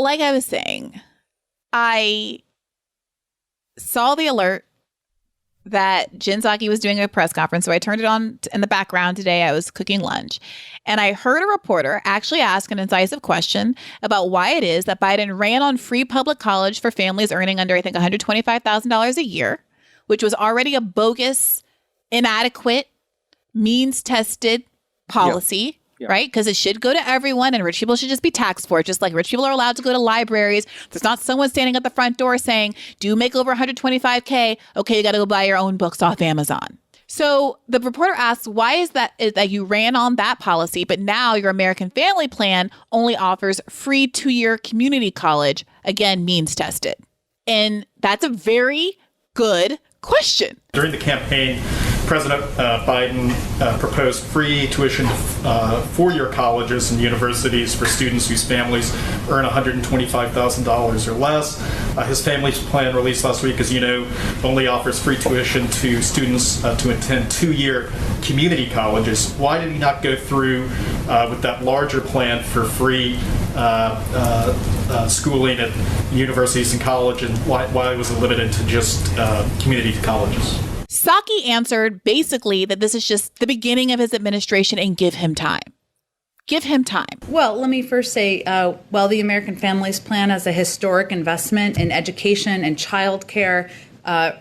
like I was saying, I saw the alert that Jen Psaki was doing a press conference. So I turned it on in the background today. I was cooking lunch. And I heard a reporter actually ask an incisive question about why it is that Biden ran on free public college for families earning under, I think, $125,000 a year, which was already a bogus, inadequate, means-tested policy. Yeah. Right? Because it should go to everyone and rich people should just be taxed for it. Just like rich people are allowed to go to libraries. There's not someone standing at the front door saying, do you make over $125K? Okay, you got to go buy your own books off Amazon. So the reporter asks, why is that you ran on that policy, but now your American Family Plan only offers free 2-year community college, again, means tested? And that's a very good question. During the campaign, President Biden proposed free tuition to 4-year colleges and universities for students whose families earn $125,000 or less. His family's plan released last week, as you know, only offers free tuition to students to attend 2-year community colleges. Why did he not go through with that larger plan for free schooling at universities and college, and why was it limited to just community colleges? Psaki answered basically that this is just the beginning of his administration and give him time. Give him time. Well, let me first say, while the American Families Plan is a historic investment in education and childcare,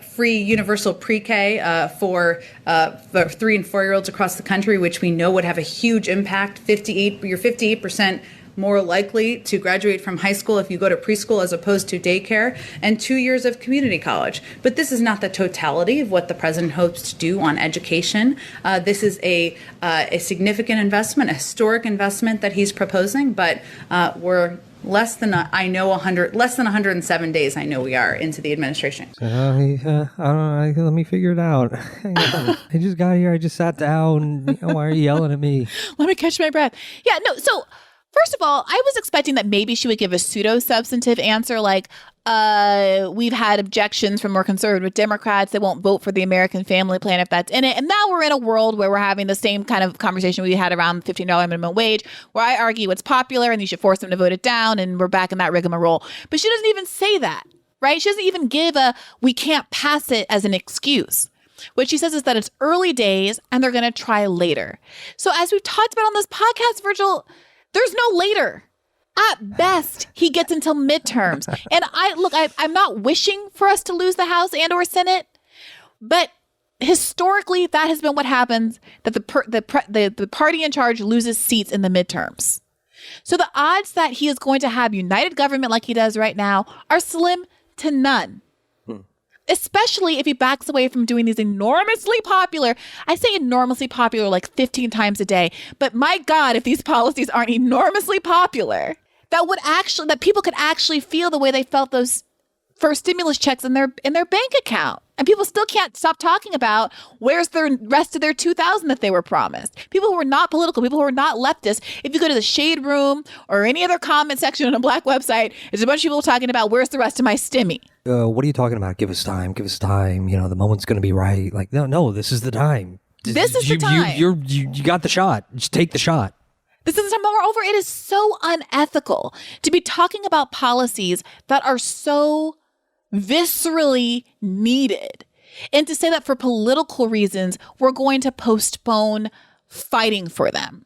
free universal pre-K for 3 and 4-year-olds across the country, which we know would have a huge impact. You're 58% more likely to graduate from high school if you go to preschool as opposed to daycare, and 2 years of community college. But this is not the totality of what the president hopes to do on education. This is a significant investment, a historic investment that he's proposing, but we're less than 107 days. I know we are into the administration. I don't know. Let me figure it out. I just got here. I just sat down. Why are you yelling at me? Let me catch my breath. Yeah, no. So first of all, I was expecting that maybe she would give a pseudo-substantive answer like, we've had objections from more conservative Democrats. They won't vote for the American Family Plan if that's in it. And now we're in a world where we're having the same kind of conversation we had around the $15 minimum wage, where I argue it's popular and you should force them to vote it down, and we're back in that rigmarole. But she doesn't even say that, right? She doesn't even give we can't pass it as an excuse. What she says is that it's early days and they're going to try later. So as we've talked about on this podcast, Virgil, there's no later. At best, he gets until midterms. And I'm not wishing for us to lose the House and or Senate, but historically, that has been what happens, that the party in charge loses seats in the midterms. So the odds that he is going to have united government like he does right now are slim to none. Especially if he backs away from doing these enormously popular, I say enormously popular like 15 times a day, but my God, if these policies aren't enormously popular, that people could actually feel the way they felt those first stimulus checks in their bank account. And people still can't stop talking about where's the rest of their $2,000 that they were promised. People who are not political, people who are not leftist. If you go to the Shade Room or any other comment section on a Black website, there's a bunch of people talking about where's the rest of my stimmy. What are you talking about? Give us time. Give us time. The moment's going to be right. Like, no, this is the time. This is the time. You got the shot. Just take the shot. This is the time. Moreover, it is so unethical to be talking about policies that are so viscerally needed, and to say that for political reasons, we're going to postpone fighting for them.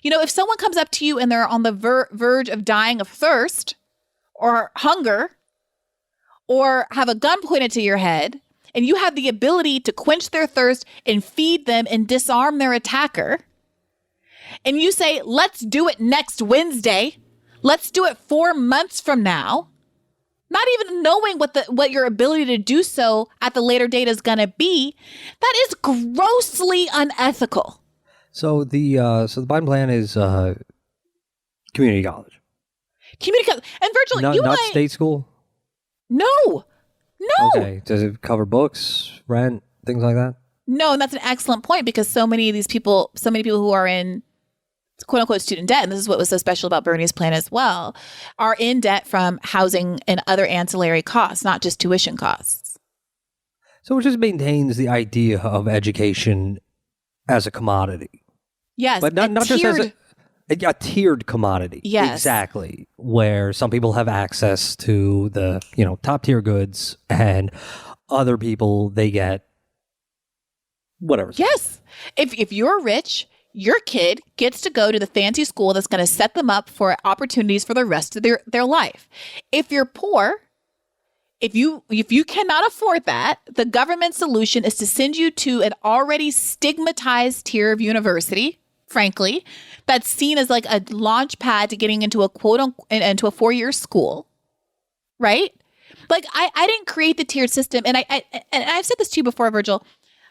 If someone comes up to you and they're on the verge of dying of thirst or hunger or have a gun pointed to your head, and you have the ability to quench their thirst and feed them and disarm their attacker, and you say, let's do it next Wednesday, let's do it 4 months from now, not even knowing what your ability to do so at the later date is going to be, that is grossly unethical. So the Biden plan is community college. Community college. And Virgil, not state school? No. Okay. Does it cover books, rent, things like that? No, and that's an excellent point, because so many people who are in quote unquote student debt, and this is what was so special about Bernie's plan as well, are in debt from housing and other ancillary costs, not just tuition costs. So it just maintains the idea of education as a commodity. Yes, but not just as a A tiered commodity. Yes. Exactly. Where some people have access to the, top tier goods, and other people, they get whatever. Yes. If you're rich, your kid gets to go to the fancy school that's going to set them up for opportunities for the rest of their life. If you're poor, if you cannot afford that, the government solution is to send you to an already stigmatized tier of university, frankly, that's seen as like a launch pad to getting into a into a 4-year school, right? Like I didn't create the tiered system, and I've said this to you before, Virgil.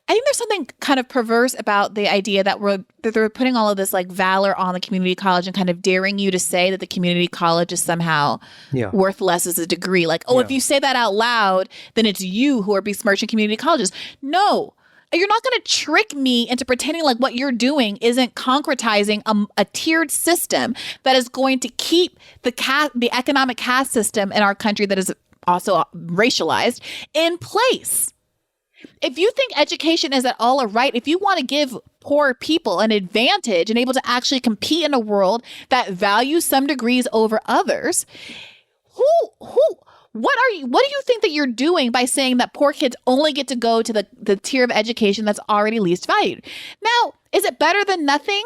I think there's something kind of perverse about the idea that they're putting all of this like valor on the community college and kind of daring you to say that the community college is somehow worth less as a degree. Like, if you say that out loud, then it's you who are besmirching community colleges. No, you're not going to trick me into pretending like what you're doing isn't concretizing a tiered system that is going to keep the economic caste system in our country that is also racialized in place. If you think education is at all a right, if you want to give poor people an advantage and able to actually compete in a world that values some degrees over others, what do you think that you're doing by saying that poor kids only get to go to the tier of education that's already least valued? Now, is it better than nothing?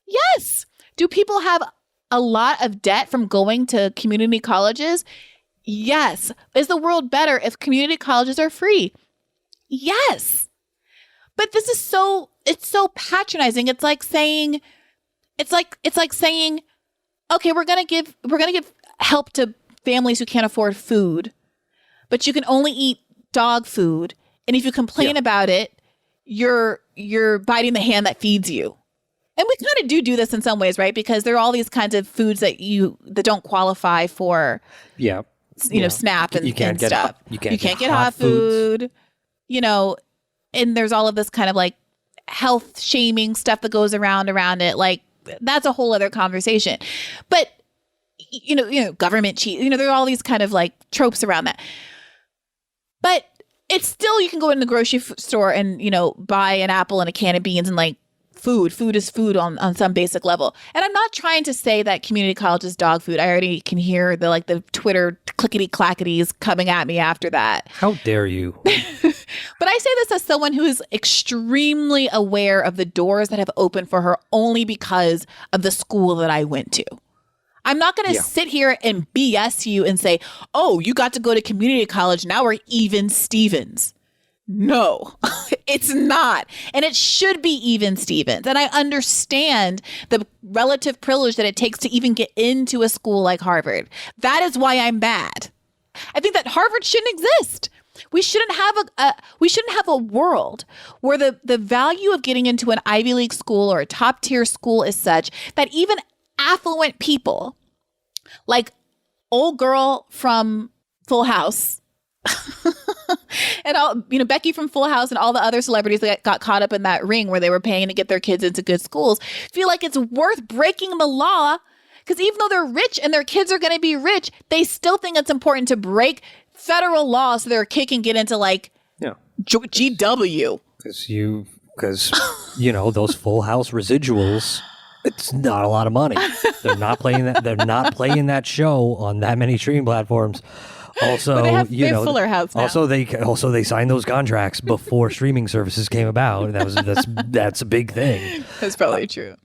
Yes. Do people have a lot of debt from going to community colleges? Yes. Is the world better if community colleges are free? Yes. But this is it's so patronizing. It's like saying, okay, we're going to give help to families who can't afford food, but you can only eat dog food. And if you complain about it, you're biting the hand that feeds you. And we kind of do this in some ways, right? Because there are all these kinds of foods that don't qualify for, SNAP and stuff. You can't get hot food. And there's all of this kind of like health shaming stuff that goes around it. Like that's a whole other conversation. But, government cheat, there are all these kind of like tropes around that. But it's still, you can go in the grocery store and, buy an apple and a can of beans and like food is food on some basic level. And I'm not trying to say that community college is dog food. I already can hear the Twitter clickety clackities coming at me after that. How dare you? But I say this as someone who is extremely aware of the doors that have opened for her only because of the school that I went to. I'm not going to sit here and BS you and say, oh, you got to go to community college. Now we're even Stevens. No, it's not. And it should be even Stevens. And I understand the relative privilege that it takes to even get into a school like Harvard. That is why I'm mad. I think that Harvard shouldn't exist. We shouldn't have a world where the value of getting into an Ivy League school or a top tier school is such that even affluent people like old girl from Full House and all, Becky from Full House and all the other celebrities that got caught up in that ring where they were paying to get their kids into good schools feel like it's worth breaking the law, because even though they're rich and their kids are going to be rich, they still think it's important to break federal law so their kid can get into GW. Because those Full House residuals, it's not a lot of money. They're not playing that. They're not playing that show on that many streaming platforms. Also, they have Fuller House now. they signed those contracts before streaming services came about. That's a big thing. That's probably true.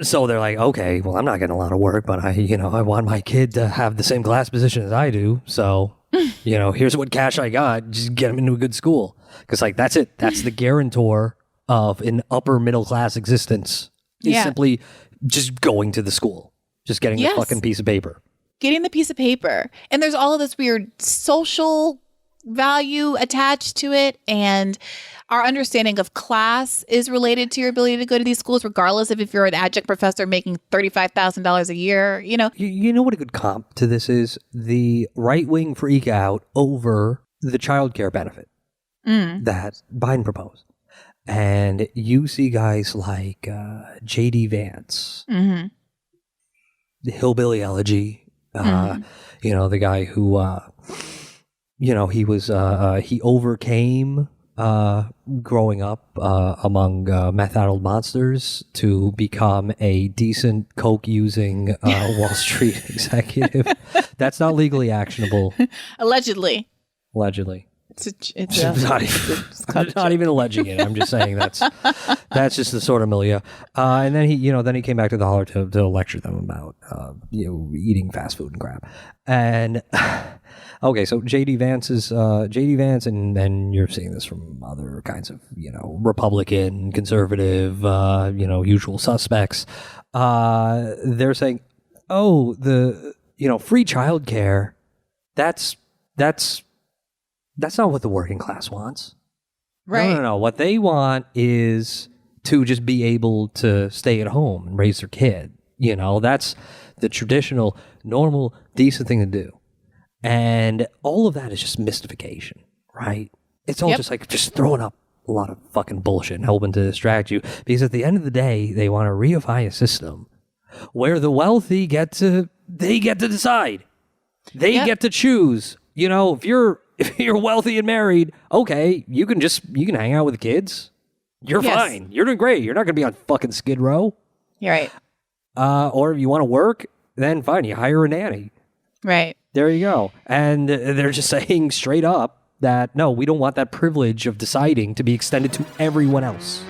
So they're like, okay, well, I'm not getting a lot of work, but I want my kid to have the same class position as I do. So, here's what cash I got. Just get him into a good school. Because that's it. That's the guarantor of an upper middle class existence. Is simply just going to the school, just getting the fucking piece of paper. Getting the piece of paper. And there's all of this weird social value attached to it. And our understanding of class is related to your ability to go to these schools, regardless of if you're an adjunct professor making $35,000 a year, You know what a good comp to this is? The right-wing freak out over the child care benefit that Biden proposed. And you see guys like J.D. Vance, the Hillbilly Elegy, the guy who, he overcame growing up among meth-addled monsters to become a decent coke-using Wall Street executive. That's not legally actionable. Allegedly. I'm not even alleging it. I'm just saying that's just the sort of milieu. And then he came back to the holler to lecture them about eating fast food and crap. And okay, so JD Vance, and you're seeing this from other kinds of Republican, conservative, usual suspects. They're saying, oh, the free childcare, that's not what the working class wants. Right. No. What they want is to just be able to stay at home and raise their kid. That's the traditional, normal, decent thing to do. And all of that is just mystification, right? It's all just throwing up a lot of fucking bullshit and hoping to distract you. Because at the end of the day, they want to reify a system where the wealthy get to decide. They get to choose. If you're wealthy and married, okay, you can hang out with the kids. You're fine. You're doing great. You're not going to be on fucking Skid Row. You're right. Or if you want to work, then fine, you hire a nanny. Right. There you go. And they're just saying straight up that, no, we don't want that privilege of deciding to be extended to everyone else.